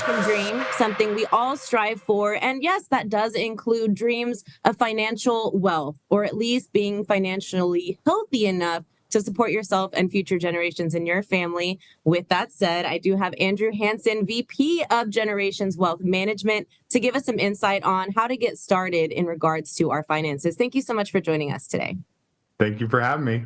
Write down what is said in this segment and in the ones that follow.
American dream, something we all strive for. And yes, that does include dreams of financial wealth, or at least being financially healthy enough to support yourself and future generations in your family. With that said, I do have Andrew Hanson, VP of Generations Wealth Management, to give us some insight on how to get started in regards to our finances. Thank you so much for joining us today. Thank you for having me.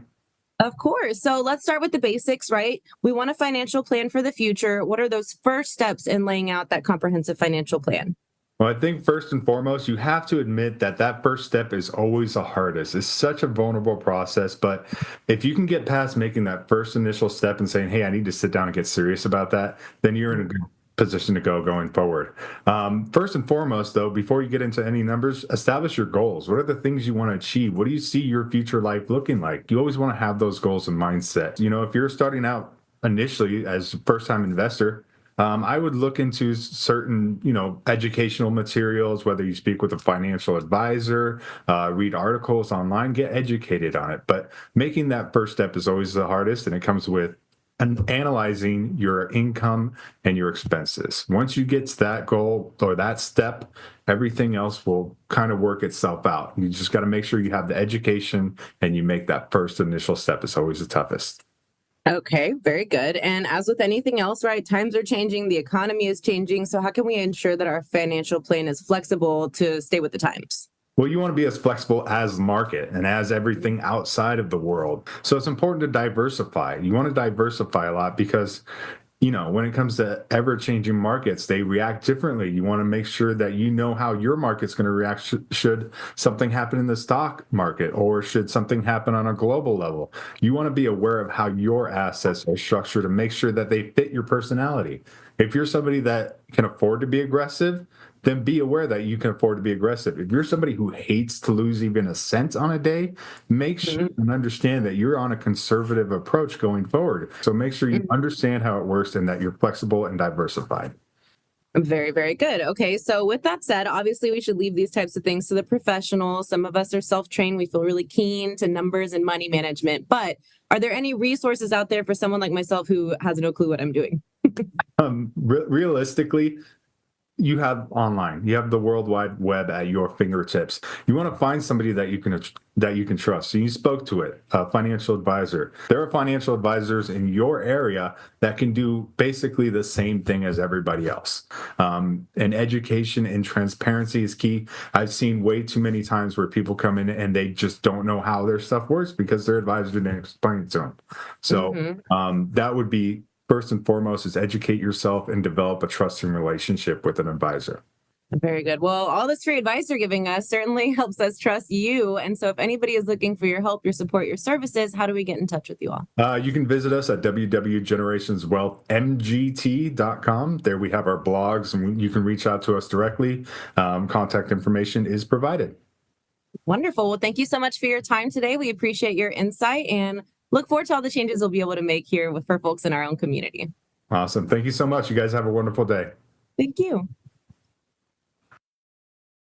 Of course. So let's start with the basics, right? We want a financial plan for the future. What are those first steps in laying out that comprehensive financial plan? Well, I think first and foremost, you have to admit that that first step is always the hardest. It's such a vulnerable process, but if you can get past making that first initial step and saying, hey, I need to sit down and get serious about that, then you're in a good position to go going forward. First and foremost, though, before you get into any numbers, establish your goals. What are the things you want to achieve? What do you see your future life looking like? You always want to have those goals and mindset. You know, if you're starting out initially as a first-time investor, I would look into certain, educational materials, whether you speak with a financial advisor, read articles online, get educated on it. But making that first step is always the hardest, and it comes with analyzing your income and your expenses. Once you get to that goal or that step, everything else will kind of work itself out. You just got to make sure you have the education and you make that first initial step. It's always the toughest. Okay, very good. And as with anything else, right, times are changing, the economy is changing. So how can we ensure that our financial plan is flexible to stay with the times? Well, you want to be as flexible as the market and as everything outside of the world. So it's important to diversify. You want to diversify a lot because, when it comes to ever-changing markets, they react differently. You want to make sure that you know how your market's going to react should something happen in the stock market or should something happen on a global level. You want to be aware of how your assets are structured and make sure that they fit your personality. If you're somebody that can afford to be aggressive, then be aware that you can afford to be aggressive. If you're somebody who hates to lose even a cent on a day, make sure and understand that you're on a conservative approach going forward. So make sure you understand how it works and that you're flexible and diversified. Very, very good. Okay, so with that said, obviously we should leave these types of things to the professionals. Some of us are self-trained. We feel really keen to numbers and money management. But are there any resources out there for someone like myself who has no clue what I'm doing? Realistically, you have online, you have the World Wide Web at your fingertips. You want to find somebody that you can trust. So you spoke to it, a financial advisor. There are financial advisors in your area that can do basically the same thing as everybody else. And education and transparency is key. I've seen way too many times where people come in and they just don't know how their stuff works because their advisor didn't explain it to them. So that would be first and foremost, is educate yourself and develop a trusting relationship with an advisor. Very good. Well, all this free advice you're giving us certainly helps us trust you. And so if anybody is looking for your help, your support, your services, how do we get in touch with you all? You can visit us at www.generationswealthmgt.com. There we have our blogs and you can reach out to us directly. Contact information is provided. Wonderful. Well, thank you so much for your time today. We appreciate your insight and look forward to all the changes we'll be able to make here for folks in our own community. Awesome. Thank you so much. You guys have a wonderful day. Thank you.